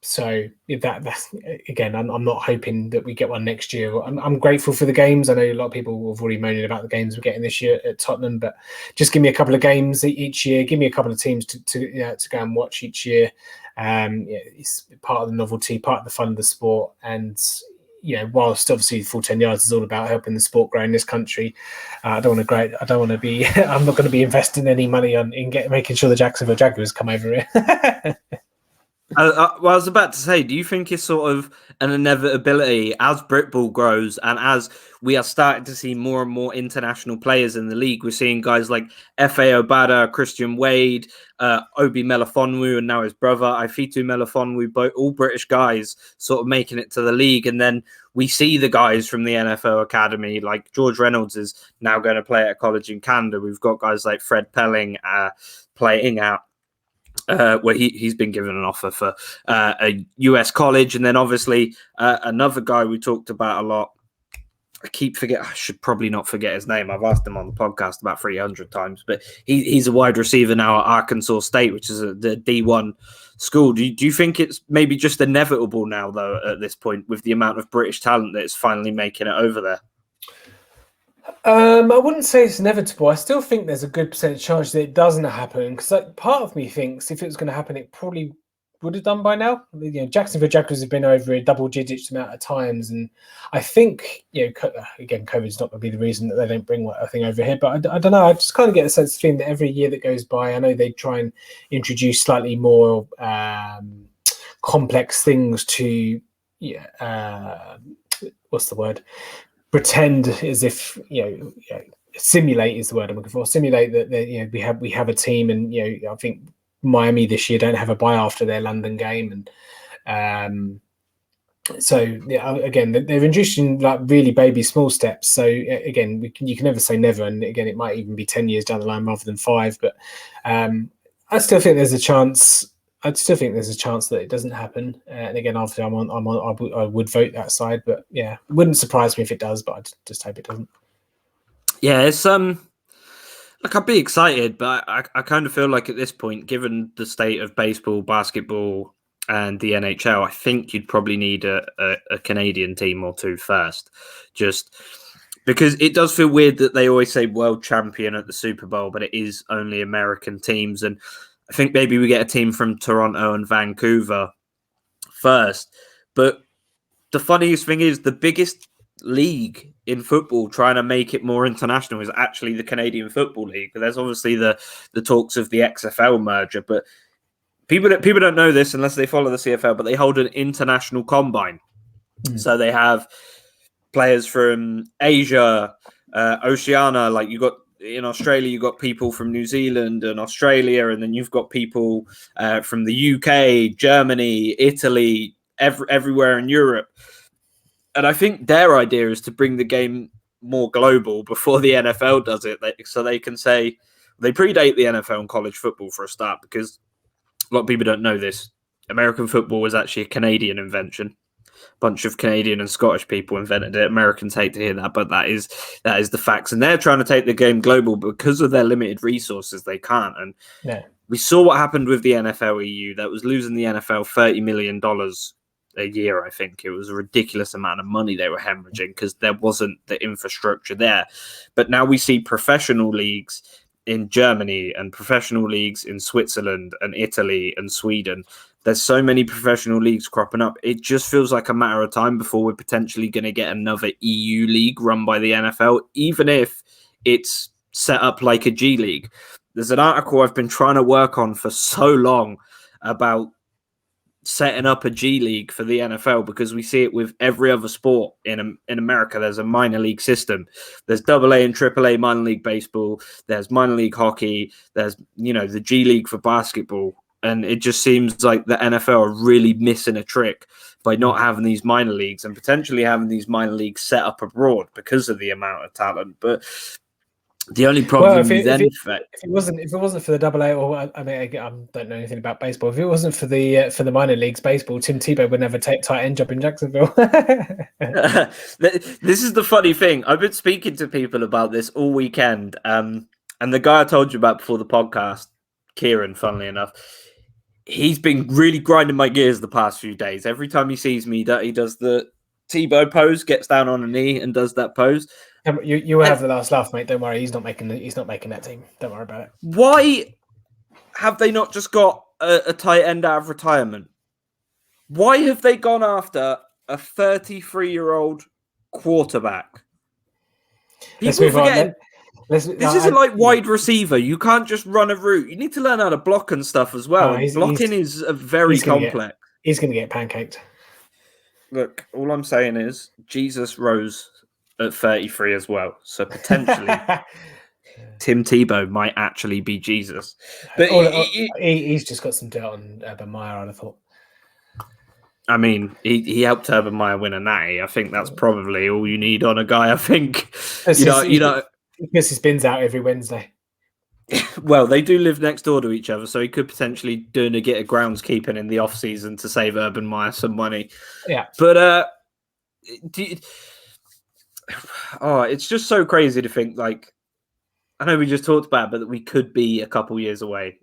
So that's again, I'm not hoping that we get one next year. I'm grateful for the games. I know a lot of people have already moaning about the games we're getting this year at Tottenham, but just give me a couple of games each year. Give me a couple of teams to go and watch each year. It's part of the novelty, part of the fun of the sport. And whilst obviously full 10 yards is all about helping the sport grow in this country, I don't want to be. I'm not going to be investing any money making sure the Jacksonville Jaguars come over here. I was about to say, do you think it's sort of an inevitability as Britball grows and as we are starting to see more and more international players in the league? We're seeing guys like F.A. Obada, Christian Wade, Obi Melifonwu, and now his brother, Ifeatu Melifonwu, all British guys sort of making it to the league. And then we see the guys from the NFL Academy, like George Reynolds is now going to play at a college in Canada. We've got guys like Fred Pelling playing out. Where he's been given an offer for a US college. And then obviously another guy we talked about a lot. I should probably not forget his name. I've asked him on the podcast about 300 times, but he's a wide receiver now at Arkansas State, which is the D1 school. Do you think it's maybe just inevitable now, though, at this point, with the amount of British talent that is finally making it over there? I wouldn't say it's inevitable. I still think there's a good percentage chance that it doesn't happen, because part of me thinks if it was going to happen, it probably would have done by now. Jacksonville Jaguars have been over a double-digit amount of times, and I think again, COVID's not going to be the reason that they don't bring a thing over here. But I don't know. I just kind of get a sense of feeling that every year that goes by, I know they try and introduce slightly more complex things to what's the word? Pretend as if simulate is the word I'm looking for. Simulate that we have a team, and I think Miami this year don't have a bye after their London game, and again they're introducing like really baby small steps. So again, you can never say never, and again it might even be 10 years down the line rather than 5. But I still think there's a chance. That it doesn't happen. And again, obviously, I would vote that side, but it wouldn't surprise me if it does. But I just hope it doesn't. Yeah, it's like I'd be excited, but I kind of feel like at this point, given the state of baseball, basketball, and the NHL, I think you'd probably need a Canadian team or two first, just because it does feel weird that they always say world champion at the Super Bowl, but it is only American teams. And I think maybe we get a team from Toronto and Vancouver first. But the funniest thing is the biggest league in football trying to make it more international is actually the Canadian Football League. There's obviously the talks of the XFL merger, but people don't know this unless they follow the CFL, but they hold an international combine. So they have players from Asia, Oceania, like you got in Australia, you've got people from New Zealand and Australia, and then you've got people from the UK, Germany, Italy, everywhere in Europe. And I think their idea is to bring the game more global before the NFL does it, so they can say they predate the NFL and college football for a start, because a lot of people don't know this. American football was actually a Canadian invention. Bunch of Canadian and Scottish people invented it. Americans hate to hear that, but that is the facts. And they're trying to take the game global, but because of their limited resources, they can't. And we saw what happened with the NFL EU. That was losing the NFL $30 million a year. I think it was a ridiculous amount of money they were hemorrhaging because there wasn't the infrastructure there. But now we see professional leagues in Germany and professional leagues in Switzerland and Italy and Sweden. There's so many professional leagues cropping up. It just feels like a matter of time before we're potentially going to get another EU league run by the NFL, even if it's set up like a G League. There's an article I've been trying to work on for so long about setting up a G League for the NFL, because we see it with every other sport in America. There's a minor league system. There's AA and AAA minor league baseball. There's minor league hockey. There's, the G League for basketball. And it just seems like the NFL are really missing a trick by not having these minor leagues and potentially having these minor leagues set up abroad because of the amount of talent. But the only problem If it wasn't for the AA, or I mean, I don't know anything about baseball. If it wasn't for the minor leagues baseball, Tim Tebow would never take tight end job in Jacksonville. This is the funny thing. I've been speaking to people about this all weekend, and the guy I told you about before the podcast, Kieran, funnily enough, he's been really grinding my gears the past few days. Every time he sees me, he does the Tebow pose, gets down on a knee, and does that pose. You will have the last laugh, mate. Don't worry. He's not making that team. Don't worry about it. Why have they not just got a tight end out of retirement? Why have they gone after a 33-year-old quarterback? People forget this isn't like wide receiver. You can't just run a route. You need to learn how to block and stuff as well. Blocking is very complex. He's going to get pancaked. Look, all I'm saying is Jesus rose at 33 as well. So potentially Tim Tebow might actually be Jesus. But he's just got some dirt on Urban Meyer, I'd have thought. I mean, he helped Urban Meyer win a natty. I think that's probably all you need on a guy. I think you know, he gets his bins out every Wednesday. Well, they do live next door to each other, so he could potentially do a get of groundskeeping in the off season to save Urban Meyer some money. Yeah, but it's just so crazy to think. Like, I know we just talked about, but that we could be a couple years away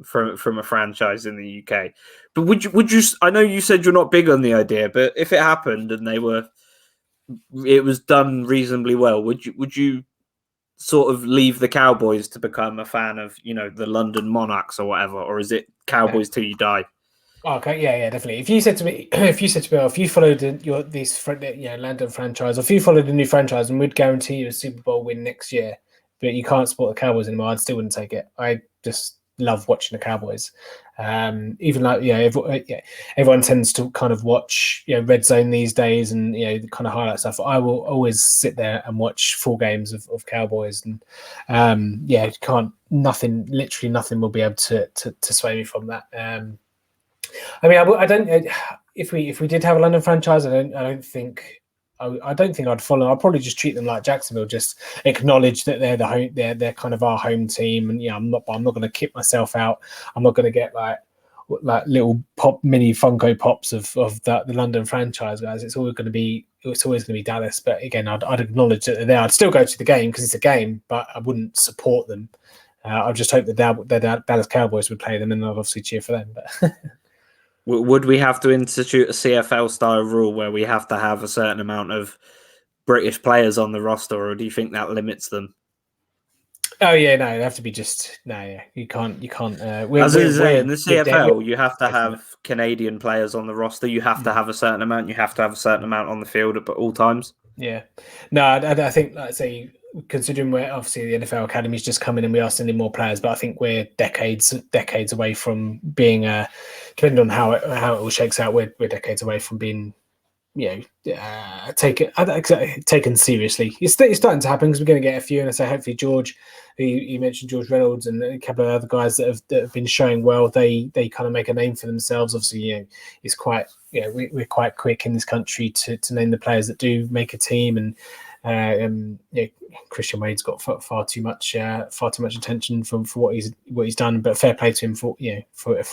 from a franchise in the UK. But would you? I know you said you're not big on the idea, but if it happened and it was done reasonably well, would you sort of leave the Cowboys to become a fan of, the London Monarchs or whatever, or is it Cowboys till you die? Okay, yeah, definitely. If you said to me, if you followed London franchise, or if you followed a new franchise and we'd guarantee you a Super Bowl win next year, but you can't support the Cowboys anymore, I still wouldn't take it. I just love watching the Cowboys. Even everyone tends to kind of watch Red Zone these days and the kind of highlight stuff. I will always sit there and watch full games of Cowboys, and literally nothing will be able to sway me from that. I mean, I don't. If we did have a London franchise, I don't think I'd follow. I'll probably just treat them like Jacksonville. Just acknowledge that they're the home. They're kind of our home team, and I'm not going to kick myself out. I'm not going to get like little mini Funko Pops of the London franchise guys. It's always going to be Dallas. But again, I'd acknowledge that they're there. I'd still go to the game because it's a game, but I wouldn't support them. I just hope that the Dallas Cowboys would play them, and I'd obviously cheer for them. But would we have to institute a CFL style rule where we have to have a certain amount of British players on the roster, or do you think that limits them? Oh yeah, no, it'd have to be you can't. As I say, in the CFL, you have to have Canadian players on the roster. You have to have a certain amount. You have to have a certain amount on the field at all times. Yeah, no, I think, like I say, considering we're obviously the NFL Academy's just coming and we are sending more players, but I think we're decades away from being depending on how it all shakes out, we're decades away from being taken seriously. It's starting to happen because we're going to get a few, and I say hopefully George, you mentioned George Reynolds and a couple of other guys that have been showing well, they kind of make a name for themselves. Obviously, it's quite we're quite quick in this country to name the players that do make a team, and Christian Wade's got far too much attention for what he's done, but fair play to him for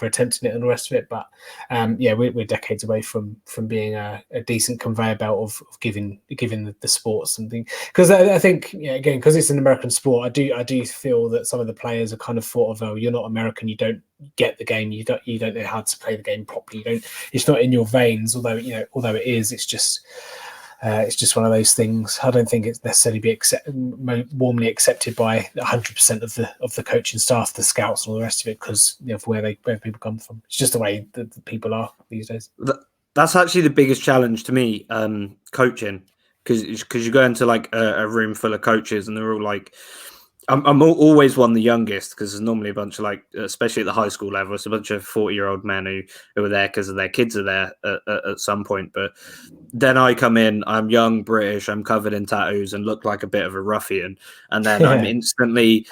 attempting it and the rest of it. But we're decades away from being a decent conveyor belt of giving the sports something. Because I think again, because it's an American sport, I do feel that some of the players are kind of thought of, oh, you're not American, you don't get the game, you don't know how to play the game properly, it's not in your veins. Although it is, it's just one of those things. I don't think it's necessarily be warmly accepted by 100% of the coaching staff, the scouts, and all the rest of it, because of where people come from. It's just the way that the people are these days. That's actually the biggest challenge to me, coaching, because you go into like a room full of coaches and they're all like, I'm always the youngest, because there's normally a bunch of like, especially at the high school level, it's a bunch of 40-year-old men who are there because their kids are there at some point. But then I come in, I'm young, British, I'm covered in tattoos and look like a bit of a ruffian. And then I'm instantly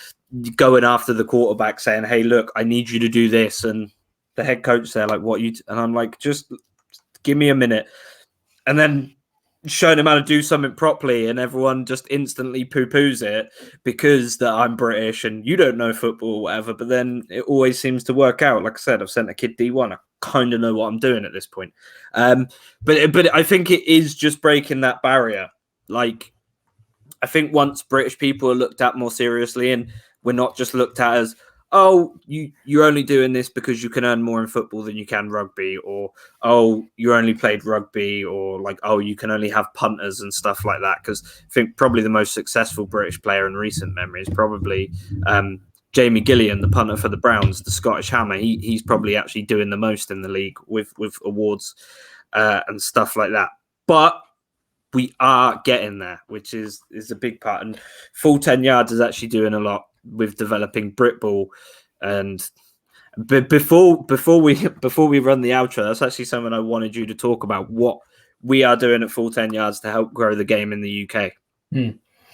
going after the quarterback saying, hey, look, I need you to do this. And the head coach there, like, and I'm like, just give me a minute. And then showing him how to do something properly, and everyone just instantly poo-poos it because that I'm British and you don't know football or whatever, but then it always seems to work out. Like I said, I've sent a kid D1. I kind of know what I'm doing at this point. But I think it is just breaking that barrier. Like, I think once British people are looked at more seriously, and we're not just looked at as, oh, you're only doing this because you can earn more in football than you can rugby, or, oh, you only played rugby, or like, oh, you can only have punters and stuff like that. Because I think probably the most successful British player in recent memory is probably Jamie Gillian, the punter for the Browns, the Scottish Hammer. He's probably actually doing the most in the league with awards and stuff like that. But we are getting there, which is a big part. And Full 10 Yards is actually doing a lot with developing Britball. And before we run the outro, that's actually something I wanted you to talk about, what we are doing at Full 10 Yards to help grow the game in the UK.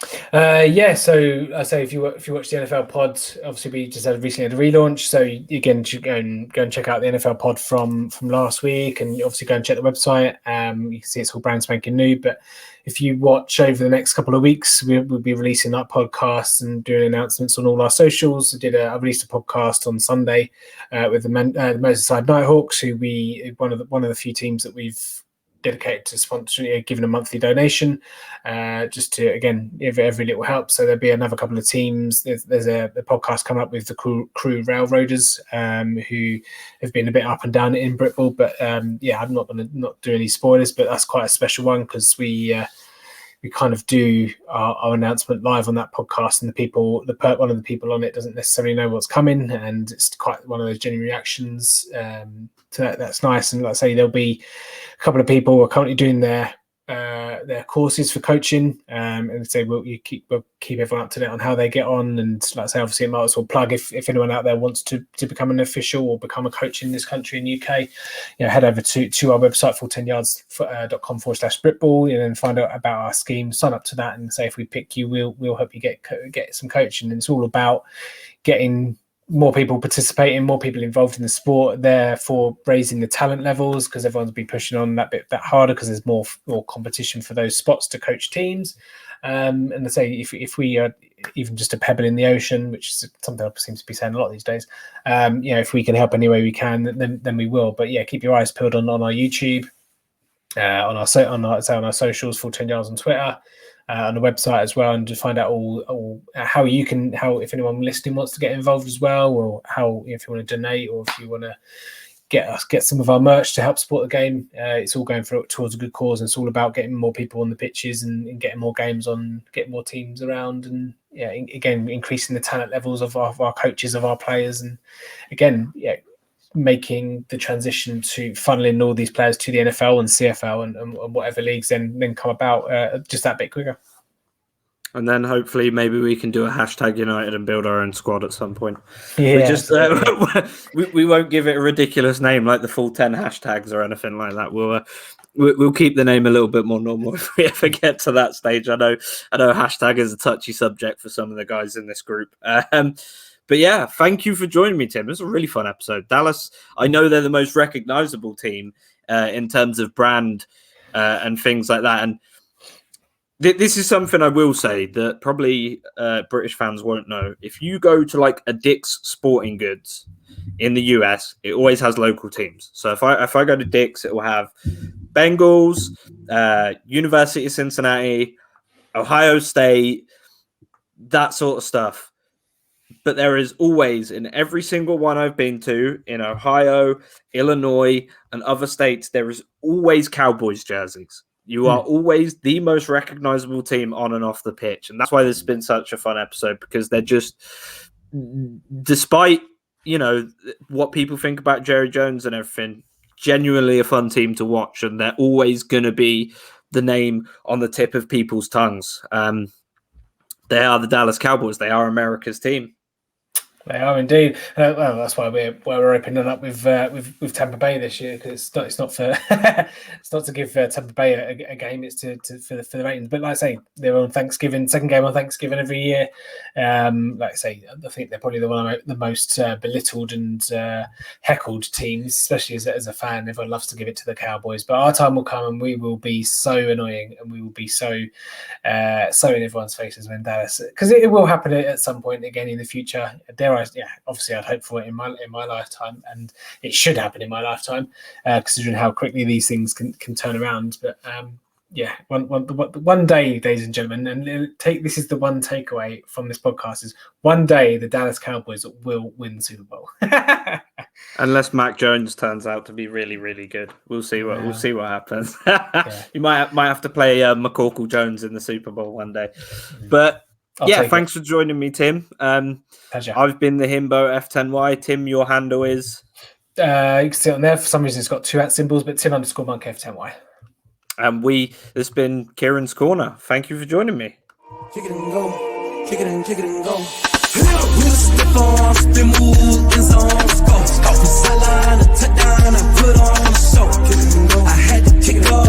So I say if you watch the NFL pod, obviously we just recently had a relaunch. So again, you should go and check out the NFL pod from last week, and obviously go and check the website. You can see it's all brand spanking new. But if you watch over the next couple of weeks, we'll be releasing that podcast and doing announcements on all our socials. I released a podcast on Sunday with the Merseyside Nighthawks, who one of the few teams that we've dedicated to sponsoring, giving a monthly donation, just to, again, every little helps. So there'll be another couple of teams. There's a podcast coming up with the crew Railroaders, who have been a bit up and down in Britball, but I'm not going to not do any spoilers, but that's quite a special one because we kind of do our announcement live on that podcast, and one of the people on it doesn't necessarily know what's coming, and it's quite one of those genuine reactions to that. That's nice. And like I say, there'll be a couple of people who are currently doing their courses for coaching, and say we'll keep everyone up to date on how they get on. And like I say, obviously it might as well plug if anyone out there wants to become an official or become a coach in this country, in UK, head over to our website, full10yards.com/Britball, and then find out about our scheme, sign up to that, and say if we pick you, we'll help you get some coaching. And it's all about getting more people participating, more people involved in the sport, therefore raising the talent levels, because everyone's been pushing on that harder because there's more competition for those spots to coach teams. And I say if we are even just a pebble in the ocean, which is something I seem to be saying a lot these days, if we can help any way we can, then we will. But keep your eyes peeled on our YouTube, on our socials, Full 10 Yards on Twitter, on the website as well, and to find out all how if anyone listening wants to get involved as well, or how, if you want to donate, or if you want to get some of our merch to help support the game. It's all going towards a good cause, and it's all about getting more people on the pitches and getting more games on, getting more teams around, and again, increasing the talent levels of our coaches, of our players, and again, making the transition to funneling all these players to the NFL and CFL and whatever leagues then come about just that bit quicker. And then hopefully maybe we can do a hashtag United and build our own squad at some point. Yeah, we won't give it a ridiculous name like the Full 10 hashtags or anything like that. We'll keep the name a little bit more normal if we ever get to that stage. I know hashtag is a touchy subject for some of the guys in this group. But yeah, thank you for joining me, Tim. It was a really fun episode. Dallas, I know they're the most recognizable team in terms of brand and things like that. And this is something I will say that probably British fans won't know. If you go to like a Dick's Sporting Goods in the US, it always has local teams. So if I go to Dick's, it will have Bengals, University of Cincinnati, Ohio State, that sort of stuff. But there is always, in every single one I've been to, in Ohio, Illinois, and other states, there is always Cowboys jerseys. You are always the most recognizable team on and off the pitch. And that's why this has been such a fun episode, because they're just, despite, what people think about Jerry Jones and everything, genuinely a fun team to watch. And they're always going to be the name on the tip of people's tongues. They are the Dallas Cowboys. They are America's team. They are indeed. Well, that's why we're opening up with Tampa Bay this year, because it's not for it's not to give Tampa Bay a game. It's for the ratings. But like I say, they're on Thanksgiving, second game on Thanksgiving every year. Like I say, I think they're probably the most belittled and heckled teams, especially as a fan. Everyone loves to give it to the Cowboys, but our time will come, and we will be so annoying, and we will be so in everyone's faces when Dallas, because it will happen at some point again in the future. Obviously I'd hope for it in my lifetime, and it should happen in my lifetime, considering how quickly these things can turn around. But one day, ladies and gentlemen, and this is the one takeaway from this podcast, is one day the Dallas Cowboys will win the Super Bowl. Unless Mac Jones turns out to be really, really good, we'll see what happens. You might have to play McCorkle Jones in the Super Bowl one day, but. Thanks for joining me, Tim. Pleasure. I've been the Himbo F10Y. Tim, your handle is? You can see it on there. For some reason, it's got 2 @ symbols, but Tim_Monk F10Y. And this has been Kieran's Corner. Thank you for joining me. Kick it and go. Kick it and go. We'll slip on, spin, move, in zones, go. Off the sideline, a touchdown, I put on a show. Kick it and go. I had to kick it off.